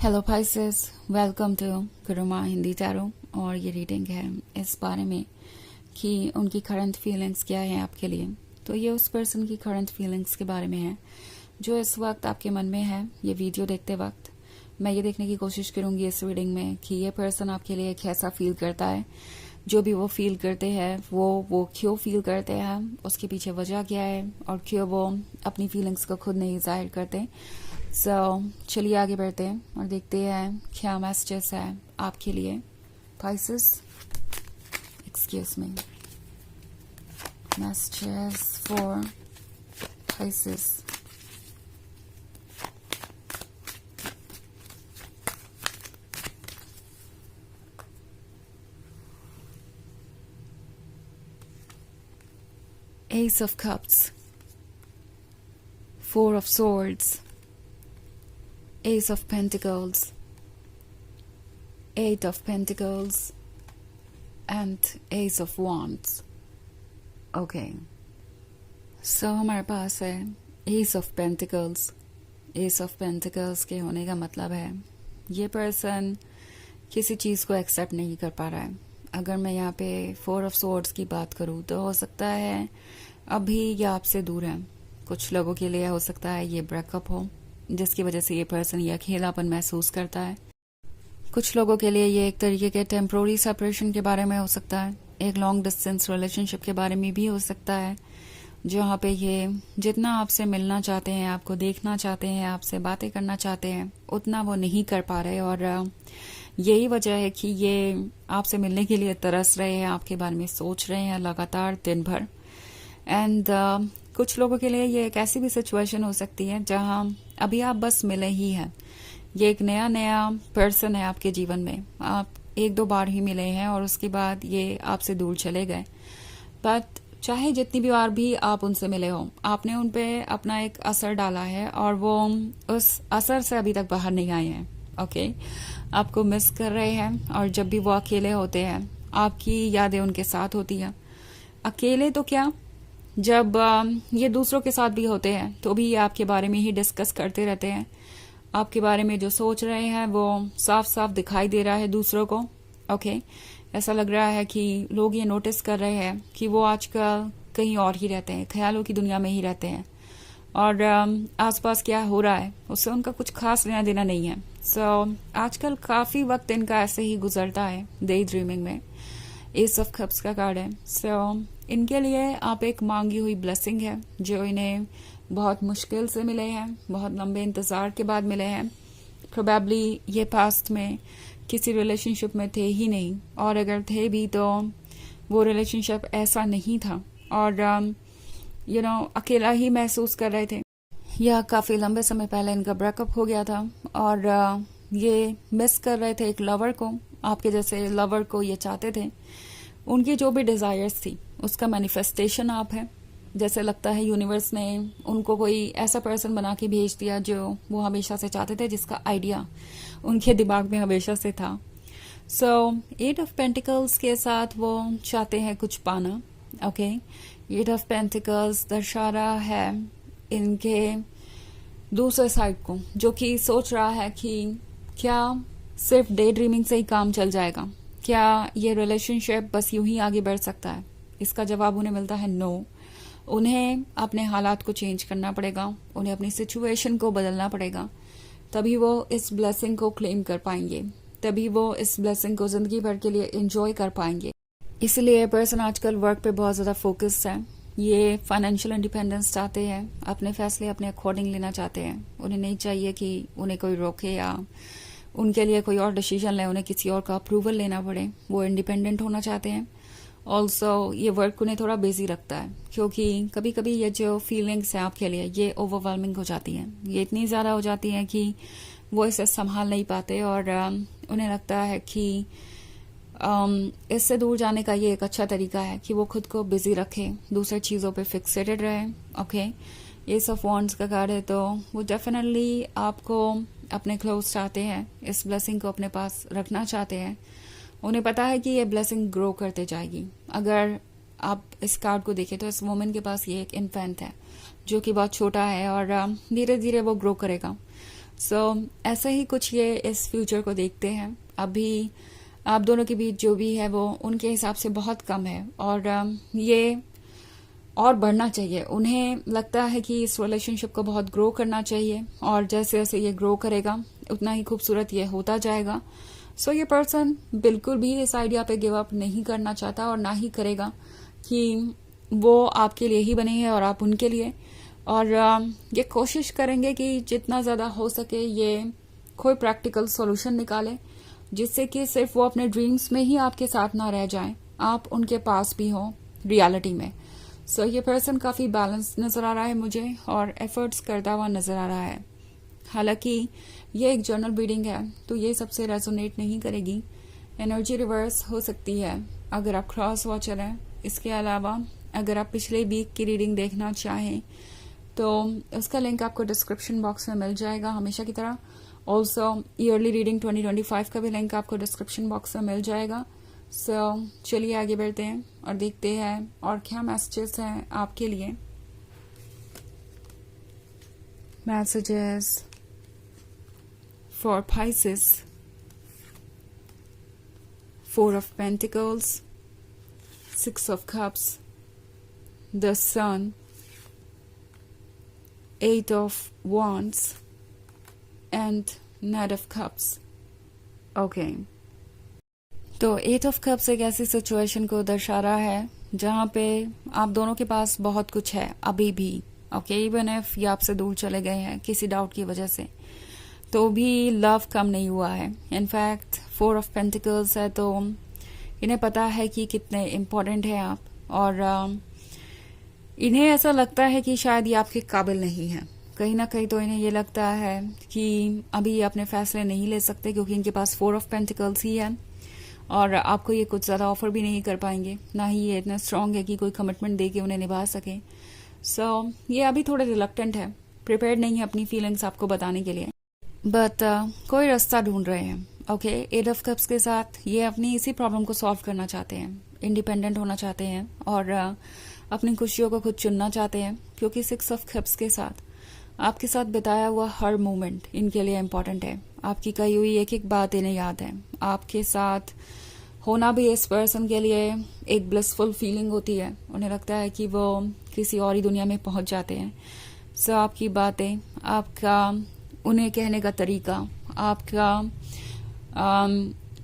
Hello Pisces, welcome to Guruma Hindi tarot. और ये reading है इस बारे में कि उनकी करंट फीलिंग्स क्या है आपके लिए। तो ये उस पर्सन की करंट फीलिंग्स के बारे में है जो इस वक्त आपके मन में है। ये वीडियो देखते वक्त मैं ये देखने की कोशिश करूंगी इस रीडिंग में कि ये पर्सन आपके लिए कैसा फील करता है। जो भी वो फील करते हैं वो क्यों फील करते हैं, उसके पीछे वजह क्या है और क्यों वो अपनी फीलिंग्स को खुद नहीं जाहिर करते। चलिए आगे बढ़ते हैं और देखते हैं क्या मैसेजेस है आपके लिए। Pisces, excuse me, messages for Pisces. Ace of Cups, Four of Swords, Ace of Pentacles, Eight of Pentacles, and Ace of Wands. Okay. So हमारे पास है Ace of Pentacles. Ace of Pentacles के होने का मतलब है ये पर्सन किसी चीज को एक्सेप्ट नहीं कर पा रहा है। अगर मैं यहाँ पे फोर ऑफ सोर्ड्स की बात करूँ तो हो सकता है अभी ये आपसे दूर है। कुछ लोगों के लिए हो सकता है ये ब्रेकअप हो जिसकी वजह से ये पर्सन ये अकेलापन महसूस करता है। कुछ लोगों के लिए ये एक तरीके के टेम्पोररी सेपरेशन के बारे में हो सकता है। एक लॉन्ग डिस्टेंस रिलेशनशिप के बारे में भी हो सकता है जहाँ पे ये जितना आपसे मिलना चाहते हैं, आपको देखना चाहते हैं, आपसे बातें करना चाहते हैं, उतना वो नहीं कर पा रहे। और यही वजह है कि ये आपसे मिलने के लिए तरस रहे हैं, आपके बारे में सोच रहे हैं लगातार दिन भर। एंड कुछ लोगों के लिए ये एक ऐसी भी सिचुएशन हो सकती है जहां अभी आप बस मिले ही हैं। ये एक नया पर्सन है आपके जीवन में, आप एक दो बार ही मिले हैं और उसके बाद ये आपसे दूर चले गए। बट चाहे जितनी भी बार भी आप उनसे मिले हो, आपने उन पे अपना एक असर डाला है और वो उस असर से अभी तक बाहर नहीं आए हैं। ओके, आपको मिस कर रहे हैं और जब भी वो अकेले होते हैं आपकी यादें उनके साथ होती हैं। अकेले तो क्या, जब ये दूसरों के साथ भी होते हैं तो भी ये आपके बारे में ही डिस्कस करते रहते हैं। आपके बारे में जो सोच रहे हैं वो साफ साफ दिखाई दे रहा है दूसरों को। ओके, ऐसा लग रहा है कि लोग ये नोटिस कर रहे हैं कि वो आजकल कहीं और ही रहते हैं, ख्यालों की दुनिया में ही रहते हैं और आसपास क्या हो रहा है उससे उनका कुछ खास लेना देना नहीं है। आजकल काफी वक्त इनका ऐसे ही गुजरता है डे ड्रीमिंग में। एस ऑफ कप्स का कार्ड है। इनके लिए आप एक मांगी हुई ब्लेसिंग है जो इन्हें बहुत मुश्किल से मिले हैं, बहुत लंबे इंतजार के बाद मिले हैं। प्रोबेबली ये पास्ट में किसी रिलेशनशिप में थे ही नहीं, और अगर थे भी तो वो रिलेशनशिप ऐसा नहीं था और अकेला ही महसूस कर रहे थे, या काफी लंबे समय पहले इनका ब्रेकअप हो गया था और ये मिस कर रहे थे एक लवर को। आपके जैसे लवर को ये चाहते थे। उनकी जो भी डिजायर्स थी उसका मैनिफेस्टेशन आप है। जैसे लगता है यूनिवर्स ने उनको कोई ऐसा पर्सन बना के भेज दिया जो वो हमेशा से चाहते थे, जिसका आइडिया उनके दिमाग में हमेशा से था। एट ऑफ पेंटिकल्स के साथ वो चाहते हैं कुछ पाना। ओके, एट ऑफ पेंटिकल्स दर्शा रहा है इनके दूसरे साइड को, जो कि सोच रहा है कि क्या सिर्फ डे ड्रीमिंग से ही काम चल जाएगा, क्या ये रिलेशनशिप बस यूं ही आगे बढ़ सकता है। इसका जवाब उन्हें मिलता है नो। उन्हें अपने हालात को चेंज करना पड़ेगा, उन्हें अपनी सिचुएशन को बदलना पड़ेगा, तभी वो इस ब्लेसिंग को क्लेम कर पाएंगे, तभी वो इस ब्लेसिंग को जिंदगी भर के लिए एंजॉय कर पाएंगे। इसलिए पर्सन आजकल वर्क पे बहुत ज्यादा फोकस्ड है। ये फाइनेंशियल इंडिपेंडेंस चाहते हैं, अपने फैसले अपने अकॉर्डिंग लेना चाहते हैं। उन्हें नहीं चाहिए कि उन्हें कोई रोके या उनके लिए कोई और डिसीजन ले, उन्हें किसी और का अप्रूवल लेना पड़े। वो इंडिपेंडेंट होना चाहते हैं। ऑल्सो ये वर्क उन्हें थोड़ा बिजी रखता है क्योंकि कभी कभी ये जो फीलिंग्स हैं आपके लिए ये ओवरवेलमिंग हो जाती हैं। ये इतनी ज़्यादा हो जाती हैं कि वो इसे संभाल नहीं पाते और उन्हें लगता है कि इससे दूर जाने का ये एक अच्छा तरीका है कि वो खुद को बिजी रखे, दूसरी चीज़ों पे फिक्सेटेड रहे। ओके, एस ऑफ वॉन्ड्स का कार्ड है तो वो डेफिनेटली आपको अपने क्लोज चाहते हैं, इस ब्लेसिंग को अपने पास रखना चाहते हैं। उन्हें पता है कि ये ब्लेसिंग ग्रो करते जाएगी। अगर आप इस कार्ड को देखें तो इस वुमन के पास ये एक इन्फेंट है जो कि बहुत छोटा है और धीरे धीरे वो ग्रो करेगा। ऐसा ही कुछ ये इस फ्यूचर को देखते हैं। अभी आप दोनों के बीच जो भी है वो उनके हिसाब से बहुत कम है, और ये और बढ़ना चाहिए। उन्हें लगता है कि इस रिलेशनशिप को बहुत ग्रो करना चाहिए, और जैसे जैसे ये ग्रो करेगा उतना ही खूबसूरत ये होता जाएगा। ये पर्सन बिल्कुल भी इस आइडिया पे गिव अप नहीं करना चाहता, और ना ही करेगा कि वो आपके लिए ही बने हैं और आप उनके लिए। और ये कोशिश करेंगे कि जितना ज़्यादा हो सके ये कोई प्रैक्टिकल सॉल्यूशन निकाले, जिससे कि सिर्फ वो अपने ड्रीम्स में ही आपके साथ ना रह जाएं, आप उनके पास भी हो रियलिटी में। ये पर्सन काफ़ी बैलेंस नज़र आ रहा है मुझे, और एफर्ट्स करता हुआ नज़र आ रहा है। हालांकि ये एक जर्नल रीडिंग है तो ये सबसे रेजोनेट नहीं करेगी। एनर्जी रिवर्स हो सकती है अगर आप क्रॉस वॉचर हैं। इसके अलावा अगर आप पिछले वीक की रीडिंग देखना चाहें तो उसका लिंक आपको डिस्क्रिप्शन बॉक्स में मिल जाएगा हमेशा की तरह। ऑल्सो ईयरली रीडिंग 2025 का भी लिंक आपको डिस्क्रिप्शन बॉक्स में मिल जाएगा। चलिए आगे बढ़ते हैं और देखते हैं और क्या मैसेजेस हैं आपके लिए। Messages for Pisces, 4 of Pentacles, 6 of Cups, the Sun, 8 of Wands and Knight of Cups. Okay. तो 8 of Cups एक ऐसी सिचुएशन को दर्शा रहा है जहाँ पे आप दोनों के पास बहुत कुछ है अभी भी। ओके, इवन इफ ये आपसे दूर चले गए हैं किसी डाउट की वजह से, तो भी लव कम नहीं हुआ है। इनफैक्ट 4 of Pentacles है तो इन्हें पता है कि कितने इम्पोर्टेंट है आप, और इन्हें ऐसा लगता है कि शायद ये आपके काबिल नहीं है। कहीं ना कहीं तो इन्हें ये लगता है कि अभी ये अपने फैसले नहीं ले सकते क्योंकि इनके पास 4 of Pentacles ही है, और आपको ये कुछ ज़्यादा ऑफर भी नहीं कर पाएंगे, ना ही ये इतना स्ट्रांग है कि कोई कमिटमेंट दे के उन्हें निभा सके। ये अभी थोड़े रिलक्टेंट है, प्रिपेयर्ड नहीं है अपनी फीलिंग्स आपको बताने के लिए, बट कोई रास्ता ढूंढ रहे हैं। ओके, 8 of Cups के साथ ये अपनी इसी प्रॉब्लम को सॉल्व करना चाहते हैं, इंडिपेंडेंट होना चाहते हैं, और अपनी खुशियों को खुद चुनना चाहते हैं, क्योंकि 6 of Cups के साथ आपके साथ बिताया हुआ हर मोमेंट इनके लिए इम्पोर्टेंट है। आपकी कही हुई एक एक बात इन्हें याद है। आपके साथ होना भी इस पर्सन के लिए एक ब्लिसफुल फीलिंग होती है। उन्हें लगता है कि वो किसी और ही दुनिया में पहुंच जाते हैं। आपकी बातें, आपका उन्हें कहने का तरीका, आपका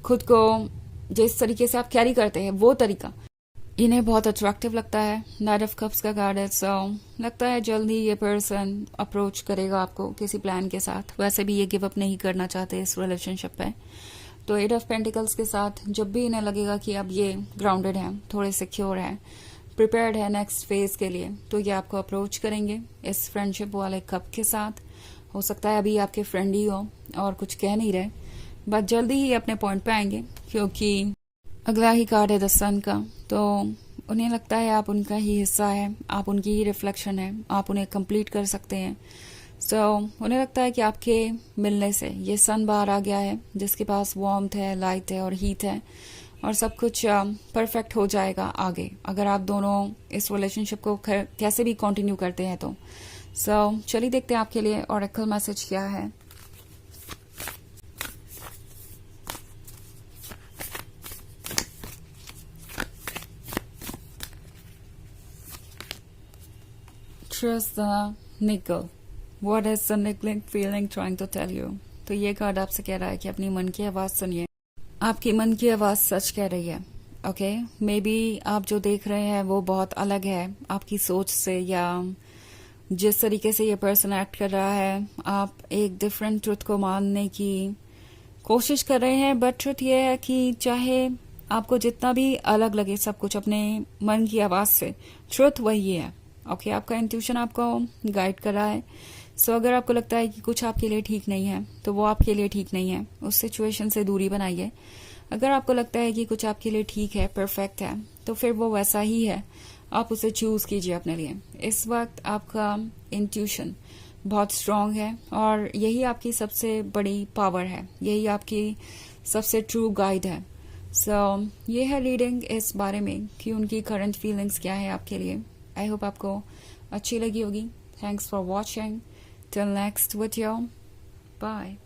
खुद को जिस तरीके से आप कैरी करते हैं वो तरीका इन्हें बहुत अट्रैक्टिव लगता है। नाइट ऑफ कप्स का कार्ड है, लगता है जल्द ही ये पर्सन अप्रोच करेगा आपको किसी प्लान के साथ। वैसे भी ये गिव अप नहीं करना चाहते इस रिलेशनशिप पे। तो 8 of Pentacles के साथ जब भी इन्हें लगेगा कि अब ये ग्राउंडेड है, थोड़े सिक्योर है, प्रिपेयर्ड है नेक्स्ट फेज के लिए, तो ये आपको अप्रोच करेंगे इस फ्रेंडशिप वाले कप के साथ। हो सकता है अभी आपके फ्रेंड ही हो और कुछ कह नहीं रहे, बट जल्दी ही अपने पॉइंट पे आएंगे, क्योंकि अगला ही कार्ड है द सन का। तो उन्हें लगता है आप उनका ही हिस्सा है, आप उनकी ही रिफ्लेक्शन है, आप उन्हें कंप्लीट कर सकते हैं। उन्हें लगता है कि आपके मिलने से ये सन बाहर आ गया है, जिसके पास वार्मथ है, लाइट है और हीट है, और सब कुछ परफेक्ट हो जाएगा आगे अगर आप दोनों इस रिलेशनशिप को कैसे भी कंटिन्यू करते हैं तो। चलिए देखते हैं आपके लिए ऑरेकल मैसेज क्या है। Trust the niggle. What is the niggling feeling trying to tell you? तो ये कार्ड आपसे कह रहा है कि अपनी मन की आवाज सुनिए। आपकी मन की आवाज सच कह रही है। ओके, मे बी आप जो देख रहे हैं वो बहुत अलग है आपकी सोच से, या जिस तरीके से ये पर्सन एक्ट कर रहा है आप एक डिफरेंट ट्रुथ को मानने की कोशिश कर रहे हैं। बट ट्रुथ ये है कि चाहे आपको जितना भी अलग लगे सब कुछ अपने मन की आवाज से, ट्रुथ वही है। ओके, आपका इंट्यूशन आपको गाइड कर रहा है। अगर आपको लगता है कि कुछ आपके लिए ठीक नहीं है तो वो आपके लिए ठीक नहीं है, उस सिचुएशन से दूरी बनाइए। अगर आपको लगता है कि कुछ आपके लिए ठीक है, परफेक्ट है, तो फिर वो वैसा ही है, आप उसे चूज कीजिए अपने लिए। इस वक्त आपका इंट्यूशन बहुत स्ट्रांग है और यही आपकी सबसे बड़ी पावर है, यही आपकी सबसे ट्रू गाइड है। ये है रीडिंग इस बारे में कि उनकी करंट फीलिंग्स क्या है आपके लिए। आई होप आपको अच्छी लगी होगी। Thanks for watching. Till next video. Bye.